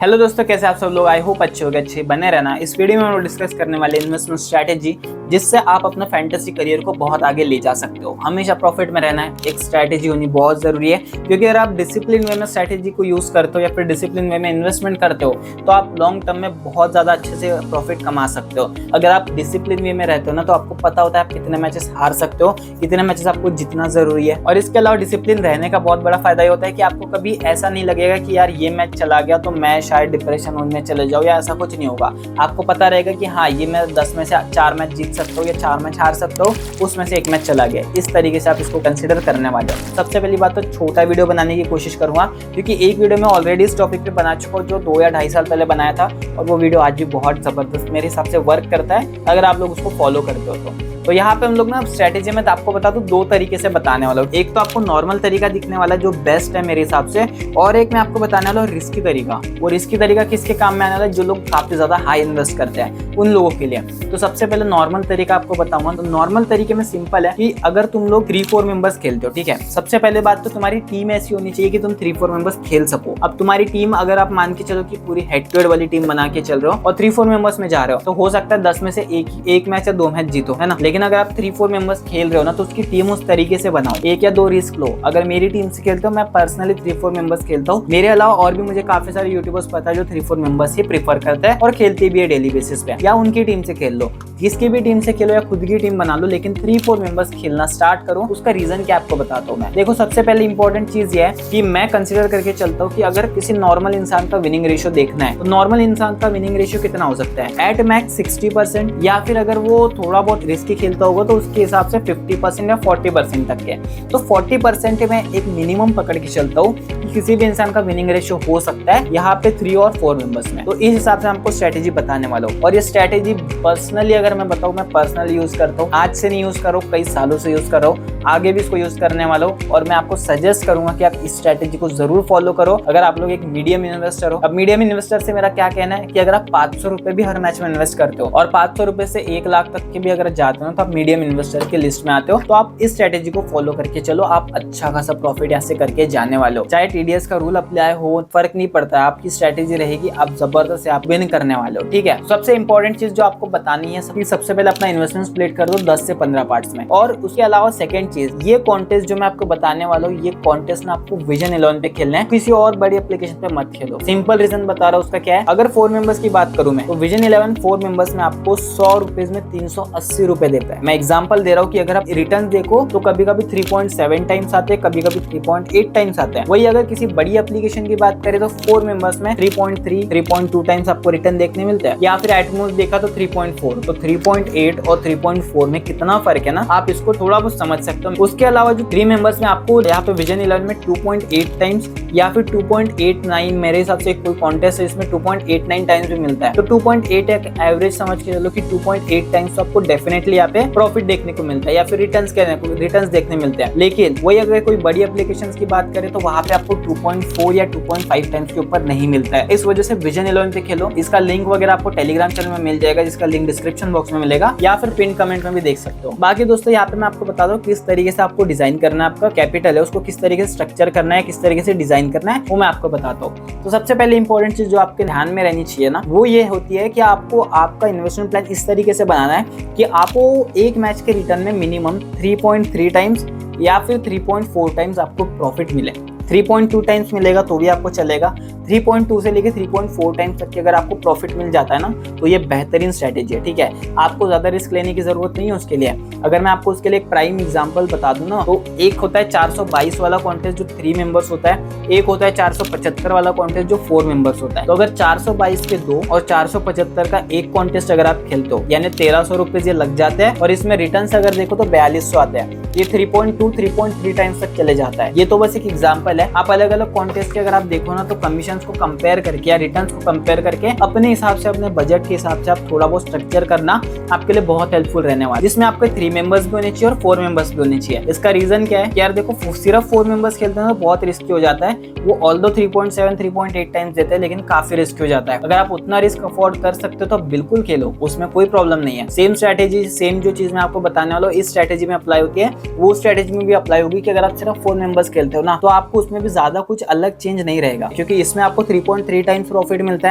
Hello दोस्तों, कैसे आप सब लोग। आई होप अच्छे होंगे, अच्छे बने रहना। इस वीडियो में हम लोग डिस्कस करने वाले इन्वेस्टमेंट स्ट्रैटेजी जिससे आप अपना फैंटेसी करियर को बहुत आगे ले जा सकते हो। हमेशा प्रॉफिट में रहना है, एक स्ट्रैटेजी होनी बहुत जरूरी है, क्योंकि अगर आप डिसिप्लिन वे में स्ट्रैटेजी को यूज करते हो या फिर डिसिप्लिन वे में इन्वेस्टमेंट करते हो तो आप लॉन्ग टर्म में बहुत ज्यादा अच्छे से प्रॉफिट कमा सकते हो। अगर आप डिसिप्लिन वे में रहते हो ना तो आपको पता होता है आप कितने मैचेस हार सकते हो, कितने मैचेस आपको जीतना जरूरी है। और इसके अलावा डिसिप्लिन रहने का बहुत बड़ा फायदा ये होता है कि आपको कभी ऐसा नहीं लगेगा कि यार ये मैच चला गया तो मैं शायद डिप्रेशन में चले जाओ, या ऐसा कुछ नहीं होगा। आपको पता रहेगा कि हाँ, ये मैं 10 में से 4 मैच जीत सकता हूँ या 4 मैच हार सकता हूँ, उसमें से 1 मैच चला गया। इस तरीके से आप इसको कंसीडर करने वाले हो। सबसे पहली बात तो छोटा वीडियो बनाने की कोशिश करूंगा, क्योंकि एक वीडियो में ऑलरेडी इस टॉपिक पे बना चुका हूँ जो 2 या 2.5 साल पहले बनाया था, और वो वीडियो आज भी बहुत जबरदस्त मेरे हिसाब से वर्क करता है अगर आप लोग उसको फॉलो करते हो तो यहाँ पे हम लोग ना स्ट्रैटेजी में तो आपको बता दूं 2 तरीके से बताने वाला हूँ। एक तो आपको नॉर्मल तरीका दिखने वाला जो बेस्ट है मेरे हिसाब से, और एक मैं आपको बताने वाला हूँ रिस्की तरीका। वो रिस्की तरीका किसके काम में आने वाला है? जो लोग काफी ज्यादा हाई इन्वेस्ट करते हैं उन लोगों के लिए। तो सबसे पहले नॉर्मल तरीका आपको बताऊंगा। तो नॉर्मल तरीके में सिंपल है कि अगर तुम लोग 3-4 मेंबर्स खेलते हो, ठीक है, सबसे पहले बात तो तुम्हारी टीम ऐसी होनी चाहिए कि तुम 3-4 मेंबर्स खेल सको। अब तुम्हारी टीम अगर आप मान के चलो कि पूरी हेड टू हेड वाली टीम बना के चल रहे हो और 3-4 मेंबर्स में जा रहे हो तो हो सकता है 10 में से एक मैच या 2 मैच जीतो, है ना। लेकिन अगर आप 3-4 मेंबर्स खेल रहे हो ना तो उसकी टीम उस तरीके से बनाओ, 1 या 2 रिस्क लो। अगर मेरी टीम से खेलते हो, मैं पर्सनली 3-4 मेंबर्स खेलता हूँ। मेरे अलावा और भी मुझे काफी सारे यूट्यूबर्स पता है जो 3-4 मेंबर्स ही प्रीफर करते हैं और खेलते भी है डेली बेसिस पे। या उनकी टीम से खेल लो, किसकी भी टीम से खेलो या खुद की टीम बना लो, लेकिन 3-4 मेंबर्स खेलना स्टार्ट करो। उसका रीजन क्या आपको बताता हूँ मैं। देखो, सबसे पहले इंपॉर्टेंट चीज ये है कि मैं कंसिडर करके चलता हूँ कि अगर किसी नॉर्मल इंसान का विनिंग रेशियो देखना है तो नॉर्मल इंसान का विनिंग रेशियो कितना हो सकता है? एट मैक्स 60%, या फिर अगर वो थोड़ा बहुत रिस्की खेलता होगा तो उसके हिसाब से 50% या 40% तक के। तो 40% में एक मिनिमम पकड़ के चलता हूँ कि किसी भी इंसान का विनिंग रेशियो हो सकता है यहाँ पे 3 और 4 मेंबर्स में। तो इस हिसाब से हमको स्ट्रेटेजी बताने वाला हूँ। और ये स्ट्रेटेजी पर्सनली अगर मैं बताऊँ, मैं पर्सनली यूज करता हूँ। आज से नहीं यूज कर रहा हूँ, कई सालों से यूज कर रहा हूँ, आगे भी इसको यूज करने वाला हूँ। और मैं आपको सजेस्ट करूंगा कि आप इस स्ट्रेटेजी को जरूर फॉलो करो अगर आप लोग एक मीडियम इन्वेस्टर हो। अब मीडियम इन्वेस्टर से मेरा क्या कहना है कि अगर आप 500 रुपए भी हर मैच में इन्वेस्ट करते हो और 500 रुपए से 1 लाख तक के भी अगर जाते हो तो आप मीडियम इन्वेस्टर की लिस्ट में आते हो। तो आप इस स्ट्रेटेजी को फॉलो करके चलो, आप अच्छा खासा प्रॉफिट ऐसे करके जाने वाले हो। चाहे टीडीएस का रूल अप्लाई हो, फर्क नहीं पड़ता, आपकी स्ट्रेटेजी रहेगी, आप जबरदस्त आप विन करने वाले हो, ठीक है। सबसे इंपॉर्टेंट चीज जो आपको बतानी है, सबसे पहले अपना इन्वेस्टमेंट स्प्लिट कर दो 10 से 15 पार्ट्स में। और उसके अलावा सेकंड चीज, ये कॉन्टेस्ट जो मैं आपको बताने वाला हूँ, ये कॉन्टेस्ट ना आपको विजन 11 पे खेलना है, किसी और बड़ी एप्लीकेशन पे मत खेलो। सिंपल रीजन बता रहा हूँ उसका क्या है। अगर 4 मेंबर्स की बात करूं मैं तो विजन 11 4 मेंबर्स में आपको 100 रुपीज में 380 रुपए देता है। मैं एग्जांपल दे रहा हूँ कि अगर आप रिटर्न देखो तो कभी कभी 3.7 टाइम्स आते हैं, कभी कभी 3.8 टाइम्स आते हैं। वही अगर किसी बड़ी एप्लीकेशन की बात करें तो 4 मेंबर्स में 3.3 3.2 टाइम्स आपको रिटर्न देखने मिलता है। या फिर एटमोस्ट देखा तो 3.4। तो 3.8 और 3.4 में कितना फर्क है ना, आप इसको थोड़ा बहुत समझ सकते हो। उसके अलावा जो 3 मेंबर्स में आपको यहाँ पे विजन 11 में 2.8 टाइम्स या फिर 2.89, मेरे हिसाब से कोई कॉन्टेस्ट है इसमें 2.89 टाइम्स भी मिलता है। तो 2.8 एक एवरेज समझ के चलो कि 2.8 टाइम्स तो आपको डेफिनेटली यहाँ पे प्रॉफिट देखने को मिलता है, या फिर रिटर्न्स देखने मिलते हैं। लेकिन वही अगर कोई बड़ी एप्लीकेशंस की बात करें तो वहां पे आपको 2.4 या 2.5 टाइम्स के ऊपर नहीं मिलता है। इस वजह से विजन 11 पे खेलो। इसका लिंक वगैरह आपको टेलीग्राम चैनल में मिल जाएगा, जिसका लिंक डिस्क्रिप्शन बॉक्स में मिलेगा, या फिर पिन कमेंट में भी देख सकते हो। बाकी दोस्तों यहाँ पे मैं आपको बता दूं किस तरीके से आपको डिजाइन करना है, आपका कैपिटल है उसको किस तरीके से स्ट्रक्चर करना है, किस तरीके से डिजाइन करना है, वो मैं आपको बताता हूँ। तो सबसे पहले इंपॉर्टेंट चीज जो आपके ध्यान में रहनी चाहिए ना, वो ये होती है कि आपको आपका इन्वेस्टमेंट प्लान इस तरीके से बनाना है कि आपको एक मैच के रिटर्न में मिनिमम 3.3 टाइम्स या फिर 3.4 टाइम्स आपको प्रॉफिट मिले। 3.2 टाइम्स मिलेगा तो भी आपको चलेगा, 3.2 से लेके 3.4 टाइम्स तक की अगर आपको प्रॉफिट मिल जाता है ना तो ये बेहतरीन स्ट्रेटेजी है, ठीक है। आपको ज्यादा रिस्क लेने की जरूरत नहीं है उसके लिए। अगर मैं आपको उसके लिए एक प्राइम एग्जांपल बता दूं ना, तो एक होता है 422 वाला कॉन्टेस्ट जो 3 मेंबर्स होता है, एक होता है 475 वाला कॉन्टेस्ट जो 4 मेंबर्स होता है। तो अगर 422 के 2 और 475 का एक कॉन्टेस्ट अगर आप खेलते हो, यानी 1300 रुपए ये लग जाते हैं, और इसमें रिटर्न अगर देखो तो 4200 आते हैं। ये 3.2 3.3 टाइम्स तक चले जाता है। ये तो बस एक एग्जांपल है। आप अलग अलग कॉन्टेस्ट के अगर आप देखो ना तो कमीशन को कंपेयर करके या रिटर्न्स को कंपेयर करके अपने हिसाब से, अपने बजट के हिसाब से आप थोड़ा बहुत स्ट्रक्चर करना आपके लिए बहुत हेल्पफुल रहने वाला है, जिसमें आपके 3 मेंबर्स भी होने चाहिए और 4 मेंबर्स भी होने चाहिए। इसका रीजन क्या है यार, देखो सिर्फ 4 मेंबर्स खेलते हैं तो बहुत रिस्की हो जाता है। वो ऑल्दो 3.7 3.8 टाइम्स देते हैं, लेकिन काफी रिस्की हो जाता है। अगर आप उतना रिस्क अफोर्ड कर सकते हो तो बिल्कुल खेलो, उसमें कोई प्रॉब्लम नहीं है। सेम स्ट्रेटेजी, सेम जो चीज मैं आपको बताने वाला हूँ इस स्ट्रेटेजी में अप्लाई होती है, वो स्ट्रेटेजी में भी अप्लाई होगी कि अगर आप सिर्फ 4 मेंबर्स खेलते हो ना तो आपको उसमें भी ज्यादा कुछ अलग चेंज नहीं रहेगा, क्योंकि इसमें आपको 3.3 टाइम्स प्रॉफिट मिलता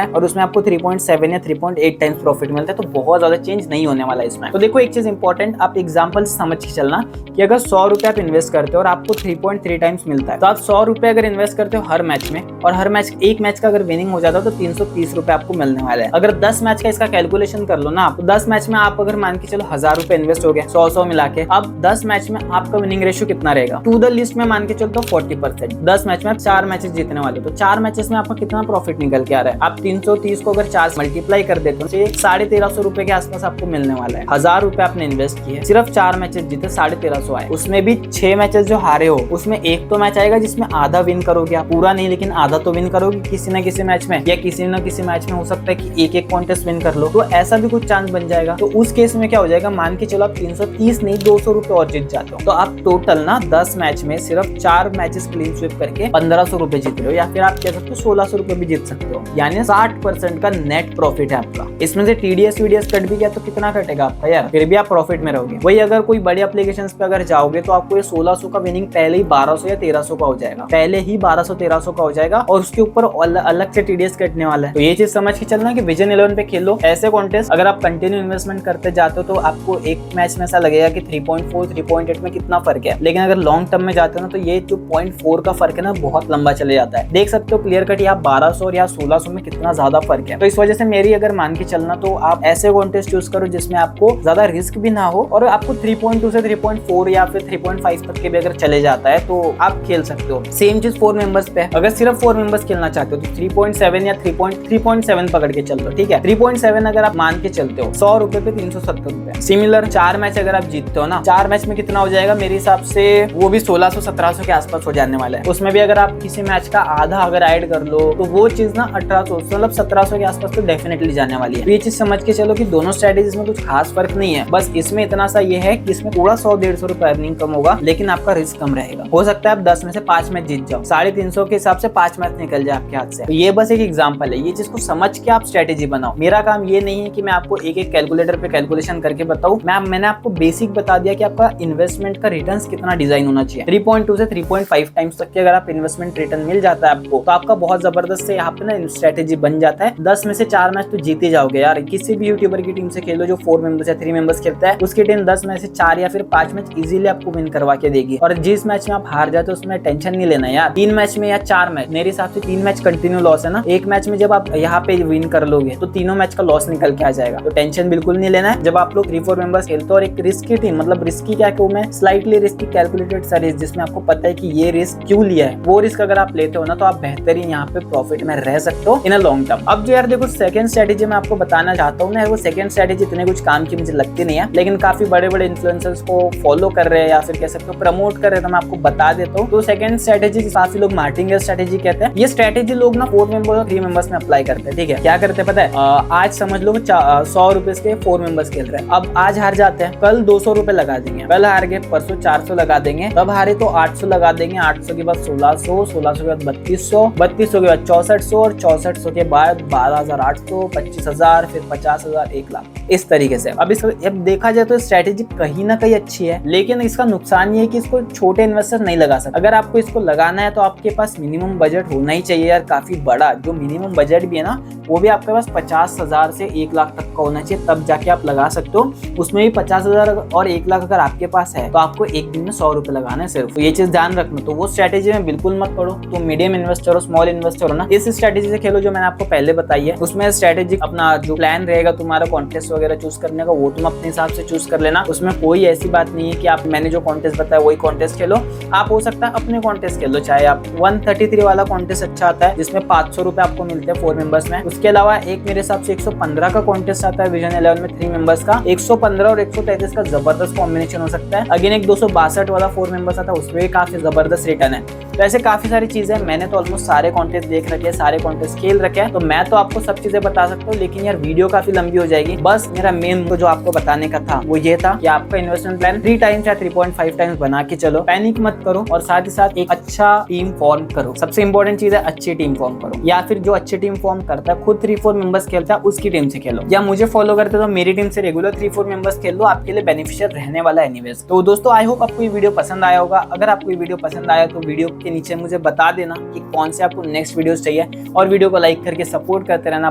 है और उसमें आपको 3.7 या 3.8 टाइम्स प्रॉफिट मिलता है, तो बहुत ज्यादा चेंज नहीं होने वाला है इसमें। तो देखो एक चीज इंपॉर्टेंट, आप एग्जांपल समझ के चलना कि अगर 100 रुपए आप इन्वेस्ट करते हो और आपको 3.3 टाइम्स मिलता है, तो आप 100 रुपए अगर इन्वेस्ट करते हो हर मैच में, और हर मैच एक मैच का अगर विनिंग हो जाता है तो 330 रुपए आपको मिलने वाला है। अगर 10 मैच का इसका कैलकुलेशन कर लो ना आप, तो 10 मैच में आप अगर मान के चलो 1000 रुपए इन्वेस्ट हो गए 100 मिला के, अब 10 मैच में आपका विनिंग रेशियो कितना रहेगा? टू द लिस्ट में मान के चलते हो 40%। 10 मैच में आप 4 मैचेस जीतने वाले, तो 4 मैचेस में आपका कितना प्रॉफिट निकल के आ रहा है? आप 330 को अगर 4 से मल्टीप्लाई कर देते हो तो 1350 रुपए के आसपास आपको मिलने वाला है। 1000 रुपए आपने इन्वेस्ट किए, सिर्फ 4 मैचेस जीते, 1350 आए। उसमें भी 6 मैचेस जो हारे हो, उसमें एक तो मैच आएगा जिसमें आधा विन करोगे आप, पूरा नहीं लेकिन आधा तो विन करोगे किसी ना किसी मैच में, या किसी ना किसी मैच में हो सकता है कि एक कॉन्टेस्ट विन कर लो, तो ऐसा भी कुछ चांस बन जाएगा। तो उस केस में क्या हो जाएगा, मान के चलो आप 330 नहीं 200 रुपए और जीत जाते हो, तो आप टोटल ना 10 मैच में सिर्फ 4 मैचेस क्लीन स्वीप करके 1500 रुपए जीत रहे हो, या फिर आप कह सकते हो 1600 रुपए भी जीत सकते हो, यानी 60% का नेट प्रॉफिट है आपका। इसमें से टीडीएस वीडीएस कट भी गया तो कितना कटेगा आपका यार, फिर भी आप प्रॉफिट में रहोगे। वही अगर कोई बड़ी एप्लीकेशंस पे अगर जाओगे तो आपको ये 1600 का विनिंग पहले ही 1200 या 1300 का हो जाएगा, पहले ही 1200-1300 का हो जाएगा, और उसके ऊपर अलग से टीडीएस कटने वाला है। तो ये चीज समझ के चलना कि विजन 11 पे खेलो ऐसे कॉन्टेस्ट, अगर आप कंटिन्यू इन्वेस्टमेंट करते जाते हो तो आपको एक मैच में ऐसा लगेगा कि 3.4 3.8 में कितना फर्क है, लेकिन अगर लॉन्ग टर्म में जाते हो ना तो ये जो 0.4 का फर्क है ना बहुत लंबा चले जाता है। देख सकते हो क्लियर कट यहाँ 1200 और यहाँ 1600 में कितना ज्यादा फर्क है। तो इस वजह से मेरी अगर मान के चलना तो आप ऐसे कॉन्टेस्ट चूज करो जिसमें आपको ज्यादा रिस्क भी ना हो, और आपको 3.2 से 3.4 या फिर 3.5 तक के भी अगर चले जाता है तो आप खेल सकते हो। सेम चीज 4 मेंबर्स पे, अगर सिर्फ 4 मेंबर्स खेलना चाहते हो तो 3.7 या 3.7 पकड़ के चल लो, ठीक है। 3.7 अगर आप मान के चलते हो 100 रुपए पे 370 रुपए। सिमिलर 4 मैच अगर आप जीतते हो ना, 4 मैच में कितना हो जाएगा मेरे हिसाब से, वो भी 1600-1700 के आसपास हो जाने वाला है। उसमें भी अगर आप किसी मैच का आधा अगर ऐड कर लो तो वो चीज ना 1800 मतलब 1700 के आसपास तो डेफिनेटली जाने वाली है। तो ये चीज समझ के चलो कि दोनों स्ट्रेटेजीज में कुछ खास फर्क नहीं है, बस इसमें इतना सा ये है कि इसमें थोड़ा 100-150 रुपए अर्निंग कम होगा, लेकिन आपका रिस्क कम रहेगा। हो सकता है आप 10 में से 5 मैच जीत जाओ, 350 के हिसाब से 5 मैच निकल जाए आपके हाथ से। तो ये बस एक एग्जांपल है, ये चीज को समझ के आप स्ट्रेटेजी बनाओ। मेरा काम ये नहीं है कि मैं आपको एक कैलकुलेटर पे कैलकुलेशन करके बताऊं, मैंने आपको बेसिक बता दिया कि आपका इन्वेस्टमेंट का रिटर्न्स कितना डिजाइन होना चाहिए। 3.2 से 3.5 टाइम्स तक के अगर आप इन्वेस्टमेंट रिटर्न मिल जाता है आपको, तो आपका बहुत जबरदस्त से यहाँ पे ना स्ट्रेटेजी बन जाता है। 10 में से 4 मैच तो जीते जाओगे यार। किसी भी यूट्यूबर की टीम से खेलो जो 4 मेंबर्स या 3 मेंबर्स खेलता है, उसकी टीम 10 में से 4 या फिर 5 मैच इजीली आपको विन करवा के देगी। और जिस मैच में आप हार जाते हो उसमें टेंशन नहीं लेना यार। 3 मैच में या 4 मैच, मेरे हिसाब से 3 मैच कंटिन्यू लॉस है ना, एक मैच में जब आप यहाँ पे विन कर लोगे तो तीनों मैच का लॉस निकल के आ जाएगा। तो टेंशन बिल्कुल नहीं लेना है। जब आप लोग 3-4 मेंबर्स खेलते हो और एक रिस्की टीम, मतलब रिस्की क्या कहूँ मैं, स्लाइटली रिस्की कैलकुलेटेड सा रिस्क, जिसमें आपको पता है कि ये रिस्क क्यों लिया है, वो रिस्क अगर आप लेते हो ना तो आप बेहतरीन यहाँ पे प्रॉफिट में रह सकते हो इन अ लॉन्ग टर्म। अब जो यार देखो सेकंड स्ट्रेटेजी मैं आपको बताना चाहता हूँ ना, वो सेकंड स्ट्रेटेजी इतने कुछ काम की मुझे लगती नहीं है, लेकिन काफी बड़े बड़े इन्फ्लुएंसर्स को फॉलो कर रहे हैं या फिर कह सकते हो प्रमोट कर रहे हैं, तो मैं आपको बता देता हूँ। तो सेकंड स्ट्रेटेजी काफी लोग मार्टिंगेल स्ट्रेटेजी कहते हैं। ये स्ट्रेटेजी लोग ना 4 मेंबर्स और 3 मेंबर्स में अप्लाई करते हैं, ठीक है। क्या करते हैं पता है, आज समझ लो 100 रुपए के 4 मेंबर्स खेल रहे हैं। अब आज हार जाते हैं, कल 200 रुपए लगा देंगे, कल हार गए परसों 400 लगा देंगे, तब हारे तो 800 लगा देंगे, 800 के बाद 1600, 1600 के बाद 3200, 3200 के बाद 6400 और 6400 के बाद 12800, 25000, फिर 50000, 1 लाख, इस तरीके से। अब देखा जाए तो स्ट्रेटेजी कहीं ना कहीं अच्छी है, लेकिन इसका नुकसान ये है कि इसको छोटे इन्वेस्टर नहीं लगा सकते। अगर आपको इसको लगाना है तो आपके पास मिनिमम बजट होना ही चाहिए यार, काफी बड़ा। जो मिनिमम बजट भी है ना वो भी आपके पास 50,000 से 1 लाख तक का होना चाहिए, तब जाके आप लगा सकते हो। उसमें भी 50,000 और 1 लाख अगर आपके पास है तो आपको एक दिन में 100 रुपए लगाना है सिर्फ। तो ये चीज ध्यान रखना। तो वो स्ट्रेटेजी में बिल्कुल मत पड़ो। तो मीडियम इन्वेस्टर हो, स्मॉल इन्वेस्टर हो ना, इस स्ट्रेटेजी से खेलो जो मैंने आपको पहले बताई है। उसमें स्ट्रेटेजी अपना जो प्लान रहेगा तुम्हारा कॉन्टेस्ट वगैरह चूज करने का, वो तुम अपने हिसाब से चूज कर लेना। उसमें कोई ऐसी बात नहीं है कि आप मैंने जो कॉन्टेस्ट बताया वही कॉन्टेस्ट खेलो। आप हो सकता है अपने कॉन्टेस्ट खेलो, चाहे आप 133 वाला कॉन्टेस्ट अच्छा आता है जिसमें 500 रुपए आपको मिलते हैं 4 मेंबर्स में। उसके अलावा एक मेरे हिसाब से 115 का कॉन्टेस्ट आता है विजन 11 में 3 मेंबर्स का। 115 और 133 का जबरदस्त कॉम्बिनेशन हो सकता है। अगेन एक 262 वाला 4 मेंबर्स आता है, उसमें भी काफी जबरदस्त रिटर्न है। तो ऐसे काफी सारी चीजें मैंने तो ऑलमोस्ट सारे कॉन्टेस्ट देख रखे हैं, सारे कॉन्टेस्ट खेल रखे हैं, तो मैं तो आपको सब चीजें बता सकता हूँ, लेकिन यार वीडियो काफी लंबी हो जाएगी। बस मेरा मेन जो आपको बताने का था वो ये था कि आपका इन्वेस्टमेंट प्लान 3 टाइम्स या 3.5 टाइम्स बना के चलो, पैनिक मत करो, और साथ ही साथ एक अच्छा टीम फॉर्म करो। सबसे इंपॉर्टेंट चीज है अच्छी टीम फॉर्म करो, या फिर जो अच्छी टीम फॉर्म करता है, खुद 3-4 मेंबर्स खेलता है, उसकी टीम से खेलो, या मुझे फॉलो करते तो मेरी टीम से रेगुलर 3-4 मेंबर्स खेल लो, आपके लिए बेनिफिशियल रहने वाला है एनीवेज। तो दोस्तों आई होप आपको ये वीडियो पसंद आया होगा। अगर आपको ये वीडियो पसंद आया तो वीडियो के के नीचे मुझे बता देना कि कौन से आपको नेक्स्ट वीडियोस चाहिए और वीडियो को लाइक करके सपोर्ट करते रहना।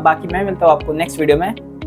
बाकी मैं मिलता हूँ आपको नेक्स्ट वीडियो में।